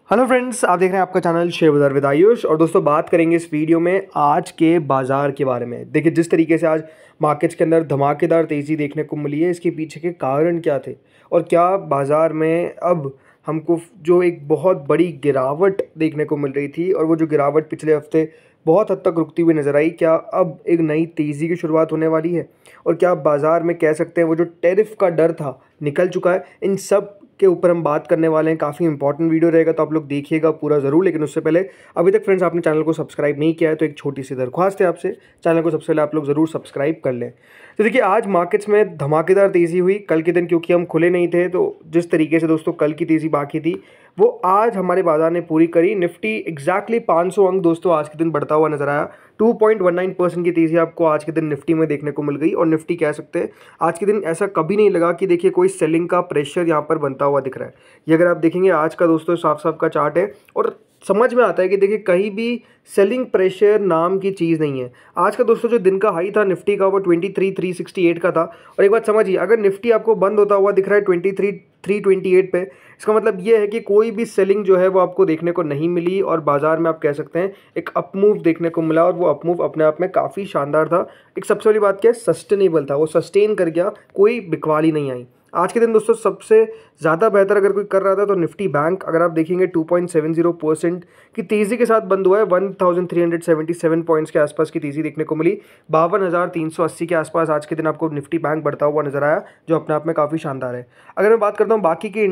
Hello friends, आप देख रहे हैं आपका चैनल शेयर बाजार विद आयुष। और दोस्तों, बात करेंगे इस वीडियो में आज के बाजार के बारे में। देखिए, जिस तरीके से आज मार्केट्स के अंदर धमाकेदार तेज़ी देखने को मिली है, इसके पीछे के कारण क्या थे और क्या बाजार में अब हमको जो एक बहुत बड़ी गिरावट देखने को मिल रही थी और वो जो गिरावट पिछले हफ्ते बहुत हद तक रुकती हुई नज़र आई, क्या अब एक नई तेज़ी की शुरुआत होने वाली है और क्या बाज़ार में कह सकते हैं वो जो टैरिफ का डर था निकल चुका है। इन सब के ऊपर हम बात करने वाले हैं। काफ़ी इंपॉर्टेंट वीडियो रहेगा, तो आप लोग देखिएगा पूरा ज़रूर। लेकिन उससे पहले अभी तक फ्रेंड्स आपने चैनल को सब्सक्राइब नहीं किया है तो एक छोटी सी दरख्वास्त है आपसे, चैनल को सबसे पहले आप लोग ज़रूर सब्सक्राइब कर लें। तो देखिए, आज मार्केट्स में धमाकेदार तेज़ी हुई कल के दिन, क्योंकि हम खुले नहीं थे। तो जिस तरीके से दोस्तों कल की तेज़ी बाकी थी वो आज हमारे बाजार ने पूरी करी। निफ्टी एग्जैक्टली 500 अंक दोस्तों आज के दिन बढ़ता हुआ नजर आया। 2.19% की तेज़ी आपको आज के दिन निफ्टी में देखने को मिल गई। और निफ्टी कह सकते हैं आज के दिन ऐसा कभी नहीं लगा कि देखिए कोई सेलिंग का प्रेशर यहाँ पर बनता हुआ दिख रहा है। ये अगर आप देखेंगे आज का दोस्तों साफ साफ का चार्ट है और समझ में आता है कि देखिए कहीं भी सेलिंग प्रेशर नाम की चीज़ नहीं है। आज का दोस्तों जो दिन का हाई था निफ्टी का वो 23,368 का था। और एक बात समझिए, अगर निफ्टी आपको बंद होता हुआ दिख रहा है 23,328 पे, इसका मतलब ये है कि कोई भी सेलिंग जो है वो आपको देखने को नहीं मिली और बाजार में आप कह सकते हैं एक अपमूव देखने को मिला। और वो अपमूव अपने आप में काफ़ी शानदार था। एक सबसे बड़ी बात क्या है, सस्टेनेबल था, वो सस्टेन कर गया, कोई बिकवाली नहीं आई। आज के दिन दोस्तों सबसे ज़्यादा बेहतर अगर कोई कर रहा था तो निफ्टी बैंक, अगर आप देखेंगे 2.70% की तेज़ी के साथ बंद हुआ है। 1377 पॉइंट्स के आसपास की तेज़ी देखने को मिली। 52,380 के आसपास आज के दिन आपको निफ्टी बैंक बढ़ता हुआ नजर आया, जो अपने आप में काफ़ी शानदार है। अगर मैं बात करता हूँ बाकी की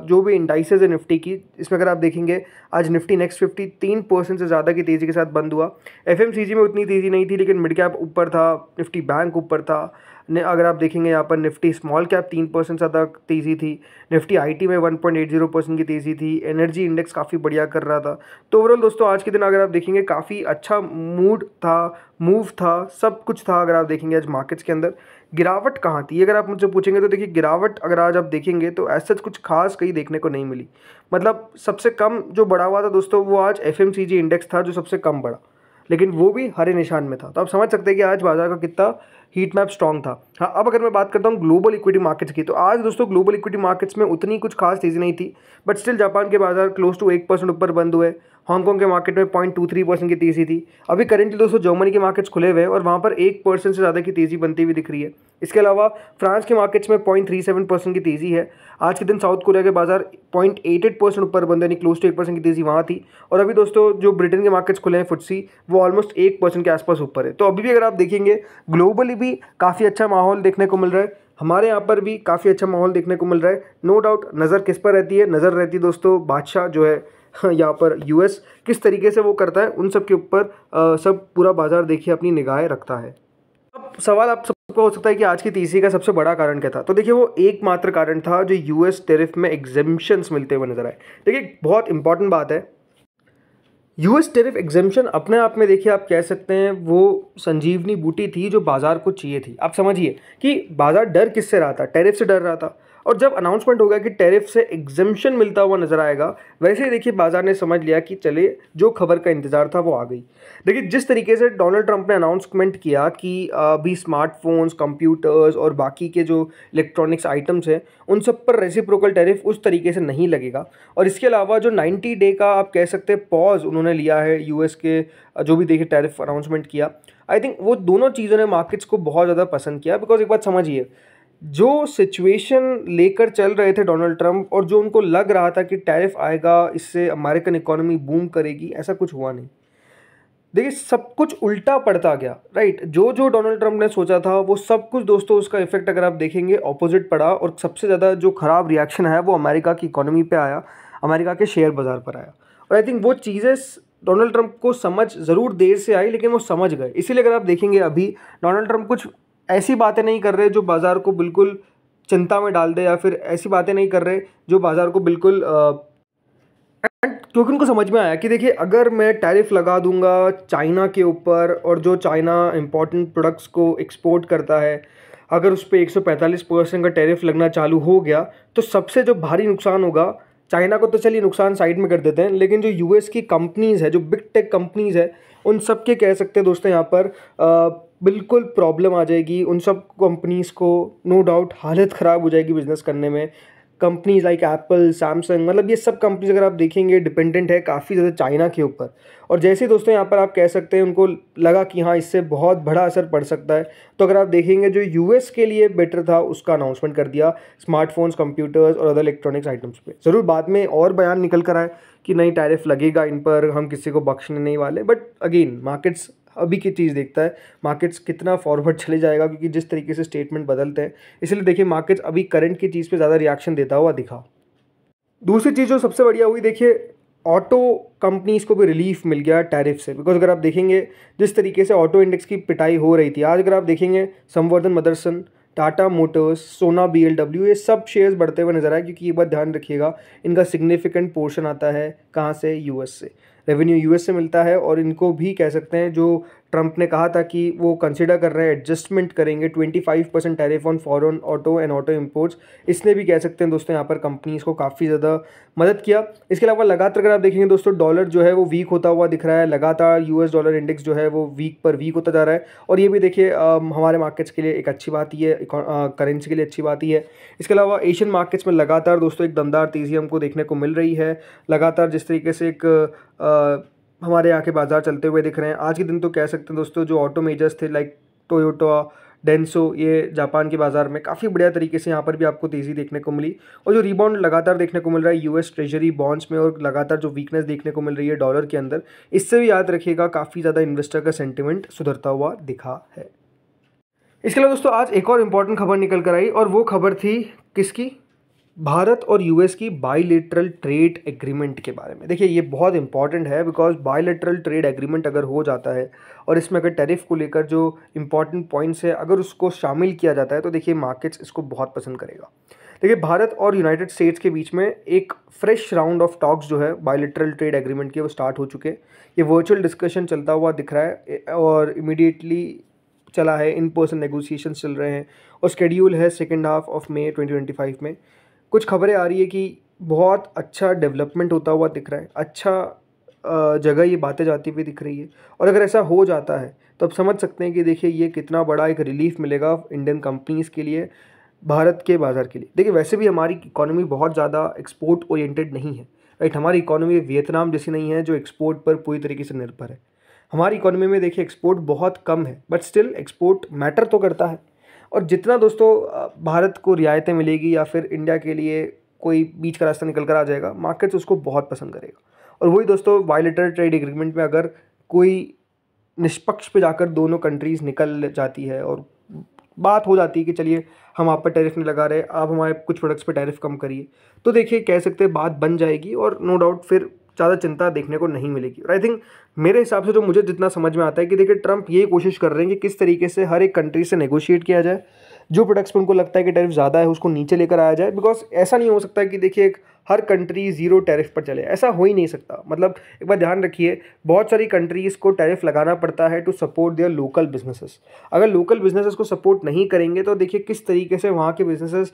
जो भी इंडाइसेज है निफ्टी की, इसमें अगर आप देखेंगे आज निफ्टी नेक्स्ट 50 3% से ज़्यादा की तेज़ी के साथ बंद हुआ। एफएमसीजी में उतनी तेज़ी नहीं थी, लेकिन मिड कैप ऊपर था, निफ्टी बैंक ऊपर था। अगर आप देखेंगे यहाँ पर निफ्टी स्मॉल कैप 3% ज़्यादा तेज़ी थी। निफ्टी आईटी में 1.80% की तेज़ी थी। एनर्जी इंडेक्स काफ़ी बढ़िया कर रहा था। तो ओवरऑल दोस्तों आज के दिन अगर आप देखेंगे काफ़ी अच्छा मूड था, मूव था, सब कुछ था। अगर आप देखेंगे आज मार्केट्स के अंदर गिरावट कहाँ थी, अगर आप मुझसे पूछेंगे तो देखिए गिरावट अगर आज आप देखेंगे तो ऐसा कुछ खास कहीं देखने को नहीं मिली। मतलब सबसे कम जो बढ़ा हुआ था दोस्तों वो आज एफएमसीजी इंडेक्स था जो सबसे कम बढ़ा, लेकिन वो भी हरे निशान में था। तो आप समझ सकते हैं कि आज बाजार का कितना हीट मैप स्ट्रॉन्ग था। हाँ, अब अगर मैं बात करता हूँ ग्लोबल इक्विटी मार्केट्स की, तो आज दोस्तों ग्लोबल इक्विटी मार्केट्स में उतनी कुछ खास तेज़ी नहीं थी। बट स्टिल जापान के बाजार क्लोज टू 1% ऊपर बंद हुए। हांगकांग के मार्केट में 0.23% की तेज़ी थी। अभी करेंटली दोस्तों जर्मनी के मार्केट्स खुले हुए हैं और वहाँ पर 1% से ज़्यादा की तेज़ी बनती हुई दिख रही है। इसके अलावा फ्रांस के मार्केट्स में 0.37% की तेज़ी है। आज के दिन साउथ कोरिया के बाजार 0.88% ऊपर बंद, यानी क्लोज टू 1% की तेज़ी वहाँ थी। और अभी दोस्तों जो ब्रिटेन के मार्केट्स खुले हैं फुटसी, वो ऑलमोस्ट 1% के आसपास ऊपर है। तो अभी भी अगर आप देखेंगे ग्लोबली भी काफ़ी अच्छा माहौल देखने को मिल रहा है, हमारे यहाँ पर भी काफ़ी अच्छा माहौल देखने को मिल रहा है। नो डाउट नज़र किस पर रहती है, नज़र रहती है दोस्तों बादशाह जो है यहाँ पर यूएस, किस तरीके से वो करता है उन सब के ऊपर सब पूरा बाजार देखिए अपनी निगाहें रखता है। अब सवाल आप सबको हो सकता है कि आज की तेज़ी का सबसे बड़ा कारण क्या था। तो देखिए वो एकमात्र कारण था जो यूएस टैरिफ में एग्जेम्पशंस मिलते हुए नजर आए। देखिए बहुत इंपॉर्टेंट बात है, यूएस टैरिफ एग्जेम्पशन अपने आप में देखिए आप कह सकते हैं वो संजीवनी बूटी थी जो बाजार को चाहिए थी। आप समझिए कि बाजार डर किससे रहा था, टैरिफ से डर रहा था। और जब अनाउंसमेंट हो गया कि टैरिफ से एग्जेम्पशन मिलता हुआ नजर आएगा, वैसे ही देखिए बाजार ने समझ लिया कि चले जो खबर का इंतजार था वो आ गई। देखिए जिस तरीके से डोनाल्ड ट्रंप ने अनाउंसमेंट किया कि अभी स्मार्टफोन्स, कंप्यूटर्स और बाकी के जो इलेक्ट्रॉनिक्स आइटम्स हैं उन सब पर रेसिप्रोकल टैरिफ उस तरीके से नहीं लगेगा। और इसके अलावा जो 90 डे का आप कह सकते हैं पॉज उन्होंने लिया है यूएस के जो भी देखिए टैरिफ अनाउंसमेंट किया, आई थिंक वो दोनों चीज़ों ने मार्केट्स को बहुत ज़्यादा पसंद किया। बिकॉज एक बात समझिए, जो सिचुएशन लेकर चल रहे थे डोनाल्ड ट्रंप और जो उनको लग रहा था कि टैरिफ आएगा इससे अमेरिकन इकोनॉमी बूम करेगी, ऐसा कुछ हुआ नहीं। देखिए सब कुछ उल्टा पड़ता गया, राइट। जो जो डोनाल्ड ट्रंप ने सोचा था वो सब कुछ दोस्तों उसका इफेक्ट अगर आप देखेंगे ऑपोजिट पड़ा। और सबसे ज़्यादा जो खराब रिएक्शन है वो अमेरिका की इकोनॉमी पे आया, अमेरिका के शेयर बाज़ार पर आया। और आई थिंक वो चीज़ें डोनाल्ड ट्रंप को समझ ज़रूर देर से आई, लेकिन वो समझ गए। इसीलिए अगर आप देखेंगे अभी डोनाल्ड ट्रंप कुछ ऐसी बातें नहीं कर रहे जो बाज़ार को बिल्कुल चिंता में डाल दे, या फिर ऐसी बातें नहीं कर रहे जो बाज़ार को बिल्कुल क्योंकि उनको समझ में आया कि देखिए अगर मैं टैरिफ लगा दूंगा चाइना के ऊपर, और जो चाइना इंपॉर्टेंट प्रोडक्ट्स को एक्सपोर्ट करता है, अगर उस पर 145% का टैरिफ लगना चालू हो गया तो सबसे जो भारी नुकसान होगा, चाइना को तो चलिए नुकसान साइड में कर देते हैं, लेकिन जो यूएस की कंपनीज़ है, जो बिग टेक कंपनीज़ है, उन सब के कह सकते हैं दोस्तों यहाँ पर बिल्कुल प्रॉब्लम आ जाएगी। उन सब कंपनीज़ को नो डाउट हालत ख़राब हो जाएगी बिजनेस करने में। कंपनीज लाइक एप्पल, सैमसंग, मतलब ये सब कंपनीज अगर आप देखेंगे डिपेंडेंट है काफ़ी ज़्यादा चाइना के ऊपर। और जैसे दोस्तों यहाँ पर आप कह सकते हैं उनको लगा कि हाँ इससे बहुत बड़ा असर पड़ सकता है, तो अगर आप देखेंगे जो यूएस के लिए बेटर था उसका अनाउंसमेंट कर दिया स्मार्टफोन्स, कंप्यूटर्स और अदर इलेक्ट्रॉनिक्स आइटम्स पे। ज़रूर बाद में और बयान निकल कर आए कि नहीं टैरिफ लगेगा इन पर, हम किसी को बख्शने नहीं वाले, बट अगेन मार्केट्स अभी की चीज़ देखता है, मार्केट्स कितना फॉरवर्ड चले जाएगा, क्योंकि जिस तरीके से स्टेटमेंट बदलते हैं, इसलिए देखिए मार्केट्स अभी करंट की चीज़ पे ज़्यादा रिएक्शन देता हुआ दिखा। दूसरी चीज़ जो सबसे बढ़िया हुई देखिए, ऑटो कंपनीज़ को भी रिलीफ मिल गया टैरिफ से, बिकॉज अगर आप देखेंगे जिस तरीके से ऑटो इंडेक्स की पिटाई हो रही थी, आज अगर आप देखेंगे संवर्धन मदरसन, टाटा मोटर्स, सोना बीएलडब्ल्यू, ये सब शेयर्स बढ़ते हुए नजर आए, क्योंकि ये बात ध्यान रखिएगा इनका सिग्निफिकेंट पोर्शन आता है कहाँ से, यूएस से, रेवेन्यू यूएस से मिलता है। और इनको भी कह सकते हैं जो ट्रंप ने कहा था कि वो कंसिडर कर रहे हैं एडजस्टमेंट करेंगे 25% tariff on foreign auto and auto imports, इसने भी कह सकते हैं दोस्तों यहाँ पर कंपनीज़ को काफ़ी ज़्यादा मदद किया। इसके अलावा लगातार अगर आप देखेंगे दोस्तों डॉलर जो है वो वीक होता हुआ दिख रहा है, लगातार यूएस डॉलर इंडेक्स जो है वो वीक पर वीक होता जा रहा है, और ये भी देखिए हमारे मार्केट्स के लिए एक अच्छी बात ही है, करेंसी के लिए अच्छी बात ही है। इसके अलावा एशियन मार्केट्स में लगातार दोस्तों एक दमदार तेज़ी हमको देखने को मिल रही है। लगातार जिस तरीके से एक हमारे यहाँ के बाजार चलते हुए दिख रहे हैं, आज के दिन तो कह सकते हैं दोस्तों जो ऑटो मेजर्स थे लाइक टोयोटा, डेंसो, ये जापान के बाज़ार में काफ़ी बढ़िया तरीके से यहाँ पर भी आपको तेज़ी देखने को मिली। और जो रिबाउंड लगातार देखने को मिल रहा है यूएस ट्रेजरी बॉन्ड्स में, और लगातार जो वीकनेस देखने को मिल रही है डॉलर के अंदर, इससे भी याद रखिएगा काफ़ी ज़्यादा इन्वेस्टर का सेंटिमेंट सुधरता हुआ दिखा है। इसके अलावा दोस्तों आज एक और इम्पॉर्टेंट खबर निकल कर आई, और वो खबर थी किसकी, भारत और यूएस की बायलैटरल ट्रेड एग्रीमेंट के बारे में। देखिए ये बहुत इंपॉर्टेंट है, बिकॉज बायलैटरल ट्रेड एग्रीमेंट अगर हो जाता है और इसमें अगर टैरिफ को लेकर जो इंपॉर्टेंट पॉइंट्स है अगर उसको शामिल किया जाता है, तो देखिए मार्केट्स इसको बहुत पसंद करेगा। देखिए भारत और यूनाइटेड स्टेट्स के बीच में एक फ्रेश राउंड ऑफ टॉक्स जो है बायलैटरल ट्रेड एग्रीमेंट के, वो स्टार्ट हो चुके हैं। ये वर्चुअल डिस्कशन चलता हुआ दिख रहा है और इमीडिएटली चला है, इन पर्सन नेगोशिएशंस चल रहे हैं, और शेड्यूल है सेकेंड हाफ ऑफ मई 2025 में। कुछ खबरें आ रही है कि बहुत अच्छा डेवलपमेंट होता हुआ दिख रहा है, अच्छा जगह ये बातें जाती हुई दिख रही है, और अगर ऐसा हो जाता है तो आप समझ सकते हैं कि देखिए ये कितना बड़ा एक रिलीफ मिलेगा इंडियन कंपनीज़ के लिए, भारत के बाज़ार के लिए। देखिए वैसे भी हमारी इकोनॉमी बहुत ज़्यादा एक्सपोर्ट ओरिएंटेड नहीं है, राइट, हमारी इकोनॉमी वियतनाम जैसी नहीं है जो एक्सपोर्ट पर पूरी तरीके से निर्भर है। हमारी इकोनॉमी में देखिए एक्सपोर्ट बहुत कम है, बट स्टिल एक्सपोर्ट मैटर तो करता है। और जितना दोस्तों भारत को रियायतें मिलेगी या फिर इंडिया के लिए कोई बीच का रास्ता निकल कर आ जाएगा, मार्केट्स उसको बहुत पसंद करेगा। और वही दोस्तों बायलैटरल ट्रेड एग्रीमेंट में अगर कोई निष्पक्ष पे जाकर दोनों कंट्रीज़ निकल जाती है और बात हो जाती है कि चलिए हम आप पर टैरिफ नहीं लगा रहे, आप हमारे कुछ प्रोडक्ट्स पे टैरिफ कम करिए, तो देखिए कह सकते हैं बात बन जाएगी, और नो डाउट फिर ज़्यादा चिंता देखने को नहीं मिलेगी। और आई थिंक मेरे हिसाब से जो मुझे जितना समझ में आता है कि देखिए ट्रंप ये कोशिश कर रहे हैं कि किस तरीके से हर एक कंट्री से नेगोशिएट किया जाए, जो प्रोडक्ट्स पे उनको लगता है कि टैरिफ ज़्यादा है उसको नीचे लेकर आया जाए। बिकॉज ऐसा नहीं हो सकता कि देखिए हर कंट्री ज़ीरो टैरिफ पर चले, ऐसा हो ही नहीं सकता। मतलब एक बार ध्यान रखिए, बहुत सारी कंट्रीज़ को टैरिफ लगाना पड़ता है to support their local businesses. अगर लोकल बिजनेसेस को सपोर्ट नहीं करेंगे तो देखिए किस तरीके से वहाँ के बिजनेसेस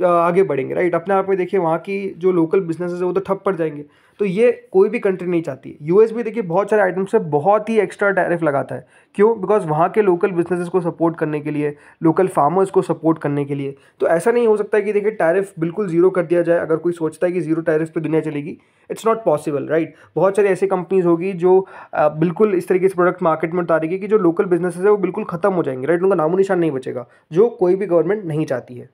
आगे बढ़ेंगे, राइट। अपने आप में देखिए वहाँ की जो लोकल बिजनेसेस है वो तो ठप पड़ जाएंगे, तो ये कोई भी कंट्री नहीं चाहती है। यूएस भी देखिए बहुत सारे आइटम्स से बहुत ही एक्स्ट्रा टैरिफ लगाता है, क्यों? बिकॉज वहाँ के लोकल बिजनेसेस को सपोर्ट करने के लिए, लोकल फार्मर्स को सपोर्ट करने के लिए। तो ऐसा नहीं हो सकता कि देखिए टैरिफ बिल्कुल जीरो कर दिया जाए। अगर कोई सोचता है कि जीरो टैरिफ पे दुनिया चलेगी, इट्स नॉट पॉसिबल, राइट। बहुत सारी ऐसी कंपनीज होगी जो बिल्कुल इस तरीके से प्रोडक्ट मार्केट में उतारेगी कि जो लोकल बिजनेसेस है वो बिल्कुल खत्म हो जाएंगे, राइट, उनका नामो निशान नहीं बचेगा, जो कोई भी गवर्नमेंट नहीं चाहती है।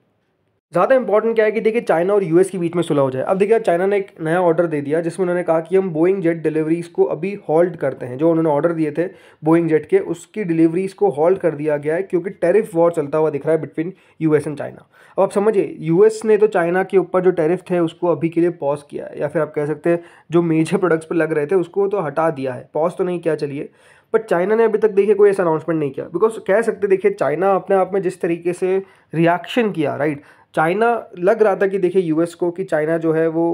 ज़्यादा इंपॉर्टेंट क्या है कि देखिए चाइना और यूएस के बीच में सुलह हो जाए। अब देखिए चाइना ने एक नया ऑर्डर दे दिया जिसमें उन्होंने कहा कि हम बोइंग जेट डिलीवरीज़ को अभी हॉल्ट करते हैं। जो उन्होंने ऑर्डर दिए थे बोइंग जेट के, उसकी डिलीवरीज़ को हॉल्ट कर दिया गया है, क्योंकि टैरिफ वॉर चलता हुआ दिख रहा है बिटवीन यूएस एंड चाइना। अब आप समझिए, यूएस ने तो चाइना के ऊपर जो टैरिफ थे उसको अभी के लिए पॉज किया है, या फिर आप कह सकते हैं जो मेजर प्रोडक्ट्स पर लग रहे थे उसको तो हटा दिया है, पॉज तो नहीं किया चलिए। बट चाइना ने अभी तक देखिए कोई ऐसा अनाउंसमेंट नहीं किया, बिकॉज कह सकते देखिए चाइना अपने आप में जिस तरीके से रिएक्शन किया, राइट, चाइना लग रहा था कि देखिए यूएस को कि चाइना जो है वो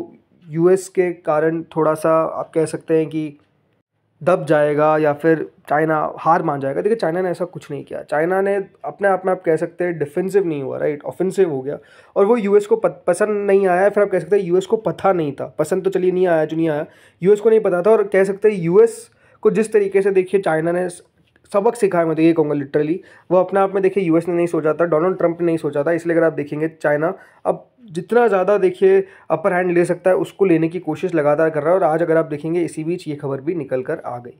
यूएस के कारण थोड़ा सा आप कह सकते हैं कि दब जाएगा या फिर चाइना हार मान जाएगा। देखिए चाइना ने ऐसा कुछ नहीं किया। चाइना ने अपने आप में आप कह सकते हैं डिफेंसिव नहीं हुआ, राइट, ऑफेंसिव हो गया। और वो यूएस को पसंद नहीं आया, फिर आप कह सकते हैं यूएस को पता नहीं था, पसंद तो चलिए नहीं आया, जो नहीं आया यूएस को नहीं पता था। और कह सकते हैं यूएस को जिस तरीके से देखिए चाइना ने सबक सिखाया, मैं तो ये कहूँगा लिटरली। वो अपने आप में देखिए यूएस ने नहीं सोचा था, डोनाल्ड ट्रंप ने नहीं सोचा था, इसलिए अगर आप देखेंगे चाइना अब जितना ज़्यादा देखिए अपर हैंड ले सकता है उसको लेने की कोशिश लगातार कर रहा है, और आज अगर आप देखेंगे इसी बीच ये खबर भी निकल कर आ गई।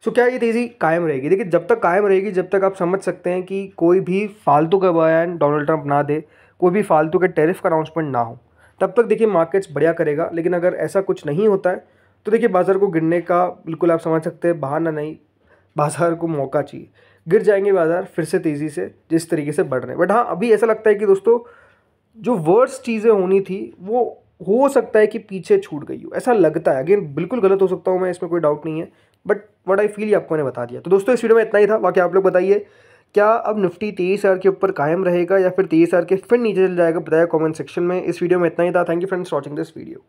सो क्या ये तेज़ी कायम रहेगी? देखिए जब तक कायम रहेगी, जब तक आप समझ सकते हैं कि कोई भी फालतू का बयान डोनाल्ड ट्रंप ना दे, कोई भी फालतू के टैरिफ का अनाउंसमेंट ना हो, तब तक देखिए मार्केट्स बढ़िया करेगा। लेकिन अगर ऐसा कुछ नहीं होता है तो देखिए बाज़ार को गिरने का बिल्कुल आप समझ सकते हैं बहाना नहीं, बाज़ार को मौका चाहिए। गिर जाएंगे बाज़ार फिर से तेज़ी से जिस तरीके से बढ़ रहे हैं। बट हाँ, अभी ऐसा लगता है कि दोस्तों जो वर्स्ट चीज़ें होनी थी वो हो सकता है कि पीछे छूट गई हो, ऐसा लगता है। अगेन बिल्कुल गलत हो सकता हूँ मैं, इसमें कोई डाउट नहीं है, बट व्हाट आई फील ये आपको मैंने बता दिया। तो दोस्तों इस वीडियो में इतना ही था। बाकी आप लोग बताइए क्या अब निफ्टी 23,000 के ऊपर कायम रहेगा या फिर 23,000 के फिर नीचे चल जाएगा? बताया कमेंट सेक्शन में। इस वीडियो में इतना ही था। Thank you friends watching this video.